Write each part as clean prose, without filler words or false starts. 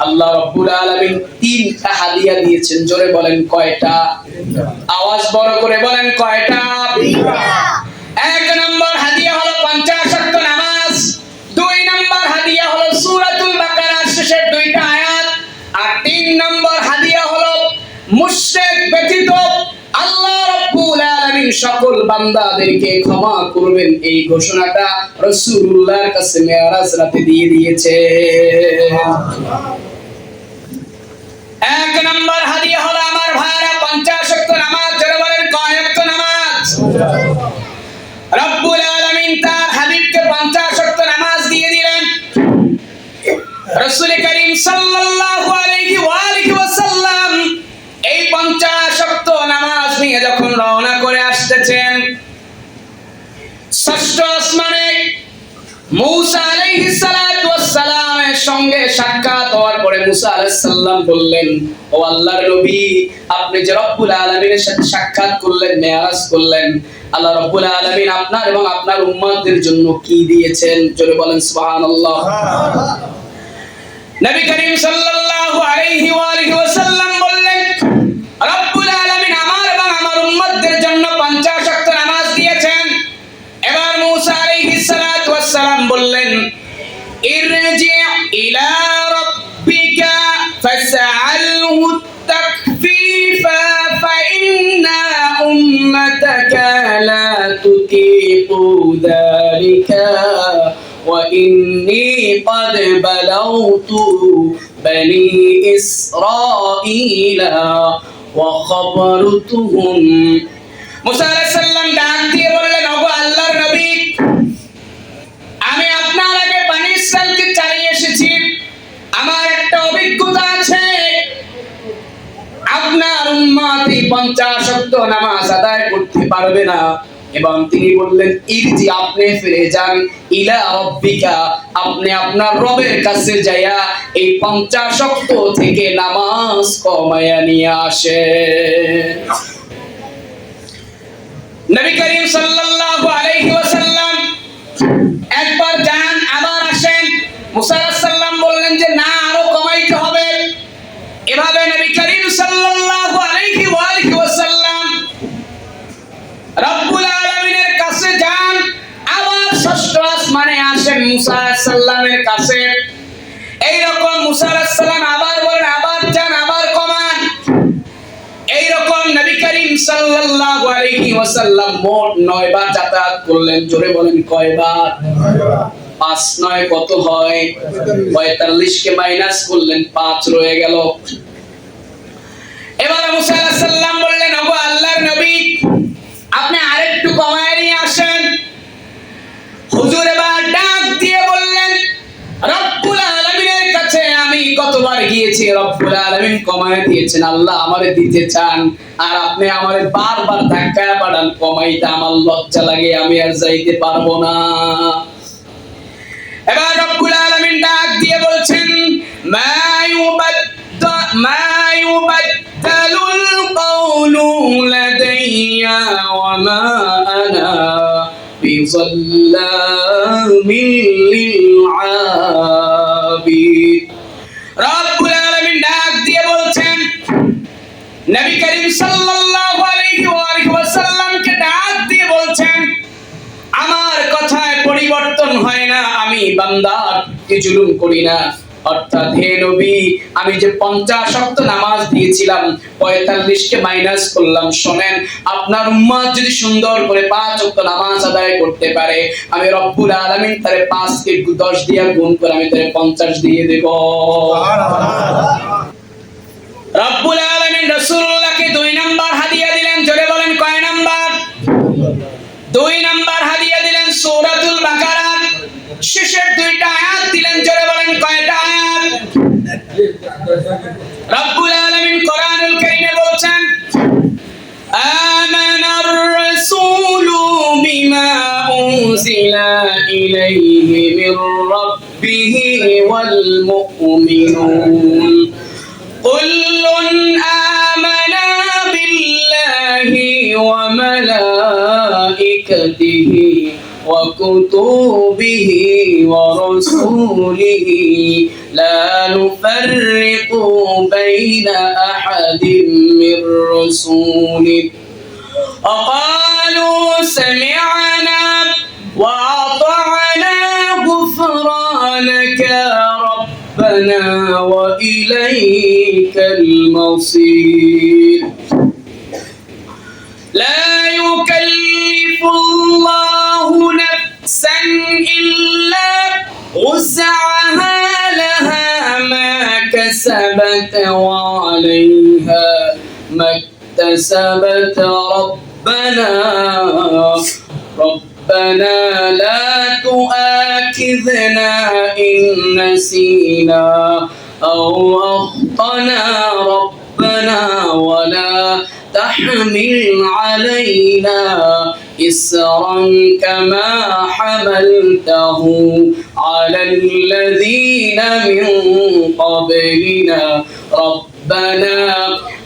আল্লাহ রাব্বুল আলামিন তিনটা হাদিয়া দিয়েছেন। জোরে বলেন কয়টা? আওয়াজ বড় করে বলেন কয়টা? এক নম্বর হাদিয়া হলো 50 ওয়াক্ত নামাজ। দুই নম্বর হাদিয়া হলো সূরাতুল বাকারার শেষের দুইটা আয়াত। আর তিন নম্বর হাদিয়া হলো মুশরিক ব্যতীত আল্লাহ রাব্বুল আলামিন সকল বান্দাদেরকে ক্ষমা করবেন, এই ঘোষণাটা রাসূলুল্লাহর কাছে মেরাজ রাতে দিয়ে দিয়েছে। এক নম্বর হাদিয়া হলো আমার ভাইরা 50 ওয়াক্ত নামাজ। যারা বলেন কয় ওয়াক্ত নামাজ? রব্বুল আলামিন তার হাবিবকে 50 ওয়াক্ত নামাজ দিয়ে দিলেন। রাসূল করিম সাল্লাল্লাহু আলাইহি ওয়াসাল্লাম এই 50 ওয়াক্ত নামাজ নিয়ে যখন রওনা করে আসতেছেন, ষষ্ঠ আসমানে মুসা আলাইহিস সালাতু ওয়াস সালামের সঙ্গে সাক্ষাৎ হওয়ার পরে মুসা আলাইহিস সালাম বললেন, ও আল্লাহর নবী, আপনি যে রব্বুল আলামিনের সাথে সাক্ষাৎ করলেন, মেরাজ করলেন, আল্লাহ রাব্বুল আলামিন আপনার এবং আপনার উম্মতদের জন্য কি দিয়েছেন? জোরে বলেন সুবহানাল্লাহ। নবী করিম সাল্লাল্লাহু আলাইহি ওয়াসাল্লাম বললেন, রব্বুল আলামিন আমার এবং আমার উম্মতদের জন্য 50 ওয়াক্ত নামাজ দিয়েছেন। এবার মুসা আলাইহিস সালাতু ওয়াস সালাম বললেন, ইরজি ইলা রাব্বিকা ফাসআলহু তাকফীফা ফাইন্না উম্মাতাকা লা তুতিকু যালিকা وإني قد بلغت بني إسرائيل وخبرتهم। মুসা আলাইহিস সালাম ডাক দিয়ে বললেন, ওগো আল্লাহর নবী, আমি আপনার আগে বনি ইসরাইলকে চালিয়ে এসেছি, আমার একটা অভিজ্ঞতা আছে। আপনার উম্মত 50 ওয়াক্ত নামাজ আদায় করতে পারবে না। এবং তিনি বললেন, ইরজি, আপনি ফিরে যান, ইলা রাব্বিকা, আপনি আপনার রবের কাছে যায়া এই 50 ওয়াক্ত থেকে নামাজ কমায়া নিয়ে আসেন। নবী করিম সাল্লাল্লাহু আলাইহি ওয়াসাল্লাম একবার যান, আবার আসেন। মুসা আলাইহিস সালাম বললেন যে না, আরো কমাইতে হবে। এভাবে নবী করিম সাল্লাল্লাহু আলাইহি ওয়াসাল্লাম রব্বুল আলামিনের কাছে যান, আবার ষষ্ঠ আসমানে আসেন মুসা আলাইহিস সালামের কাছে। এইরকম মুসা আলাইহিস সালাম আবার বলেন, আবার যান, আবার কমান। এইরকম নবী করিম সাল্লাল্লাহু আলাইহি ওয়াসাল্লাম মোট 9 বার যাতায়াত করলেন। জোরে বলেন কয়বার? 5 9 কত হয়? 45 কে মাইনাস করলেন, 5 রয়ে গেল। এবার মুসা আলাইহিস সালাম বললেন, ওগো আল্লাহর নবী, আপনি আরেকটু কমায় নিয়ে আসেন। হুজুর এবার ডাক দিয়ে বললেন, রব্বুল আলামিনের কাছে আমি কতবার গিয়েছি, রব্বুল আলামিন কমায় দিয়েছেন। আল্লাহ আমারে দিতে চান, আর আপনি আমারে বারবার ধাক্কায় পাঠান, কমাইতে আমার লজ্জা লাগে, আমি আর যাইতে পারবো না। এবার রব্বুল আলামিন ডাক দিয়ে বলছেন, মা ইউবাদদালুল কাউলু লাদাইয়া ওয়া মা আনা বিযাল্লামিল লিল আবিদ। রব্বুল আলামিন ডাক দিয়ে বলছেন, নবী করিম সাল্লাল্লাহু আলাইহি ওয়াসাল্লামকে ডাক দিয়ে বলছেন, আমার কথায় পরিবর্তন হয় না, আমি বান্দাকে জুলুম করি না। অর্থাৎ হে নবী, আমি যে 50 ওয়াক্ত নামাজ দিয়েছিলাম, 45 কে মাইনাস করলাম। শোনেন, আপনার উম্মত যদি সুন্দর করে 5 ওয়াক্ত নামাজ আদায় করতে পারে, আমি রব্বুল আলামিন তারে 5 কে 10 দিয়ে গুণ করে আমি তারে 50 দিয়ে দেব। রব্বুল আলামিন রাসূলুল্লাহকে 2 নাম্বার হাদিয়া দিলেন। জোরে বলেন কয় নাম্বার? 2 নাম্বার হাদিয়া দিলেন সূরাতুল বাকারার শেষের 2টা আয়াত দিলেন। জোরে বলেন কয়টা আয়াত? রব্বুল আলামিন কোরআনুল কারীমে বলছেন, আমানার রাসূলু বিমা উনজিলা ইলাইহি মির রাব্বিহি ওয়াল মুমিনুন কুল্লুন আমানা বিল্লাহি ওয়া মালাইকাতিহি وكتبه ورسوله لا نفرق بين أحد من رسوله وقالوا سمعنا وأطعنا غفرانك ربنا وإليك المصير لا يكلف الله نفسا إلا وسعها لها ما كسبت وعليها ما اكتسبت ربنا لا تؤاخذنا إن نسينا أو أخطأنا ربنا ولا تحمل علينا إسرا كما حملته على الذين من قبلنا ربنا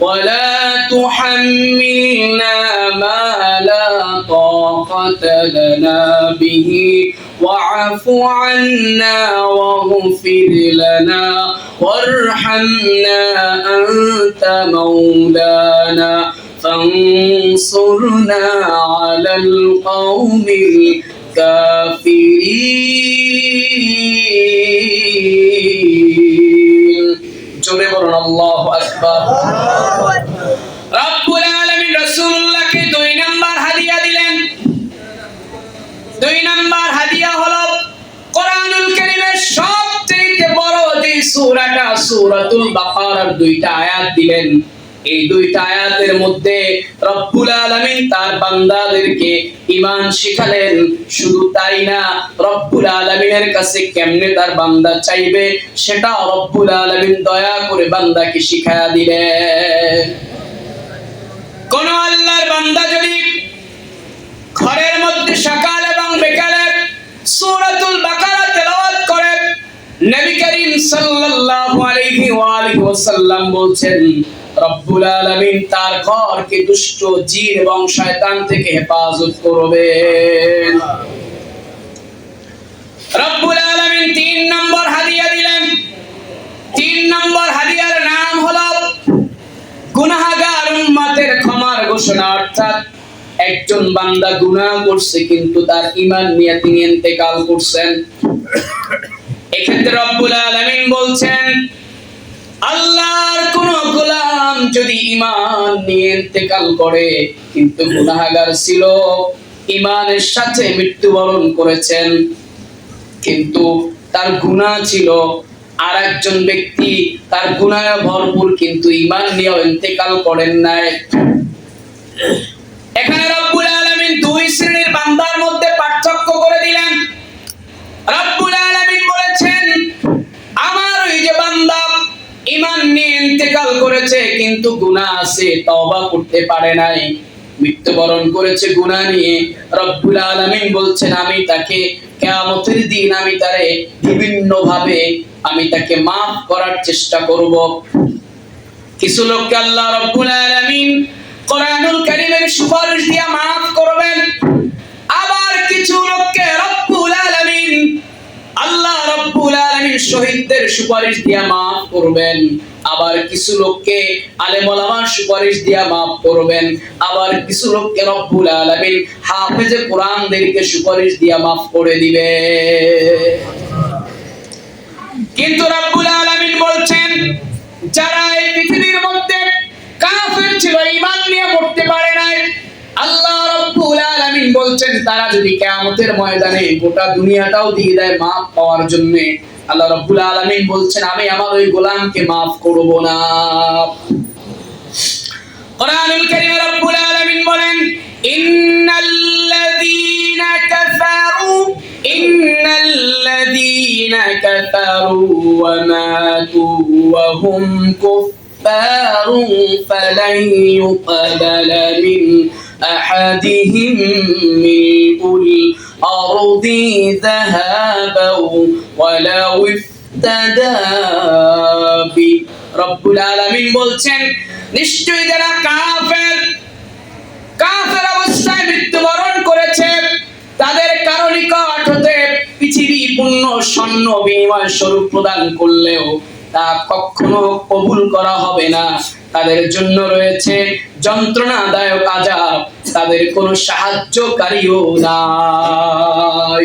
ولا تحملنا ما لا طاقة لنا به واعف عنا واغفر لنا وارحمنا أنت مولانا فانصرنا على القوم الكافرين জোরে বলুন আল্লাহু আকবার রব্বুল আলামিন রাসূলুল্লাহকে 2 নাম্বার হাদিয়া দিলেন 2 নাম্বার হাদিয়া হলো কোরআনুল কারীমের সবচেয়ে বড় যে সূরাটা সূরাতুল বাকারার 2টা আয়াত দিলেন এই 2টা আয়াতের মধ্যে রব্বুল আলামিন তার বান্দাদেরকে ঈমান শিখালেন শুধু তাই না রব্বুল আলামিনের কাছে কেমনে তার বান্দা চাইবে সেটা রব্বুল আলামিন দয়া করে বান্দাকে শিখায়া দিলেন কোন আল্লাহর বান্দা যদি ঘরের মধ্যে সকাল এবং বিকালে সূরাতুল বাকারা তেলাওয়াত করে নবী করিম সাল্লাল্লাহু আলাইহি ওয়াসাল্লাম বলেন রব্বুল আলামিন তার ঘরকে দুষ্ট জিন এবং শয়তান থেকে হেফাজত করবেন রব্বুল আলামিন 3 নম্বর হাদিয়া দিলেন 3 নম্বর হাদিয়ার নাম হলো গুনাহগার উম্মতের ক্ষমার ঘোষণা অর্থাৎ একজন বান্দা গুনাহ করছে কিন্তু তার ঈমান নিয়ে তিনি ইন্তেকাল করছেন এক্ষেত্রে রব্বুল আলামিন বলছেন আল্লাহর কোন গোলাম যদি ঈমান নিয়ে ইন্তেকাল করে কিন্তু গুনাহগার ছিল ঈমানের সাথে মৃত্যুবরণ করেছেন কিন্তু তার গুনাহ ছিল আর একজন ব্যক্তি তার গুনাহে ভরপুর কিন্তু ঈমান নিয়ে ইন্তেকাল করেন নাই এখানে রব্বুল আলামিন 2 শ্রেণীর বান্দার মধ্যে পার্থক্য করে দিলেন রব্বুল আলামিন বলেছেন আমার ওই যে বান্দা ঈমান নিয়ে ইন্তেকাল করেছে কিন্তু গুনাহ আছে তওবা করতে পারে নাই মৃত্যুবরণ করেছে গুনাহ নিয়ে রব্বুল আলামিন বলছেন আমি তাকে কিয়ামতের দিন আমি তারে বিভিন্ন ভাবে আমি তাকে maaf করার চেষ্টা করব কিছু লোককে আল্লাহ রব্বুল আলামিন কোরআনুল কারীমের সুপারিশ দিয়ে maaf করবেন আবার কিছু লোককে রব্বুল আলামিন আল্লাহ রব্বুল আলামিন শহীদদের সুপারিশ দিয়ে maaf করবেন আবার কিছু লোককে আলেম ওলামার সুপারিশ দিয়ে maaf করবেন আবার কিছু লোককে রব্বুল আলামিন হাফেজে কোরআনদেরকে সুপারিশ দিয়ে maaf করে দিবে কিন্তু রব্বুল আলামিন বলছেন যারা এই পৃথিবীর মধ্যে কাফের ছিল ঈমান নিয়ে মরতে পারে নাই আল্লাহ রব্বুল আলামিন বলছেন তারা যদি কিয়ামতের ময়দানে গোটা দুনিয়াটাও দিয়ে দেয় maaf পাওয়ার জন্য আল্লাহ রব্বুল আলামিন বলছেন আমি আমার ওই গোলামকে maaf করব না কোরআনুল কারীমে রব্বুল আলামিন বলেন ইন্নাল্লাযীনা কাফারু ওয়া মাতু ওয়া হুম কুফফারুন ফালান ইউকবালা মিন أحدهم ملء الأرض ذهبا ولو افتدى به رب العالمين বলছেন নিশ্চয়ই যারা কাফের অবস্থায় মৃত্যুবরণ করেছে তাদের কারণ স্বর্ণ বিনিময় স্বরূপ প্রদান করলেও তা কখনো কবুল করা হবে না। তাদের জন্য রয়েছে যন্ত্রণাদায়ক আযাব, তাদের কোনো সাহায্যকারীও নাই।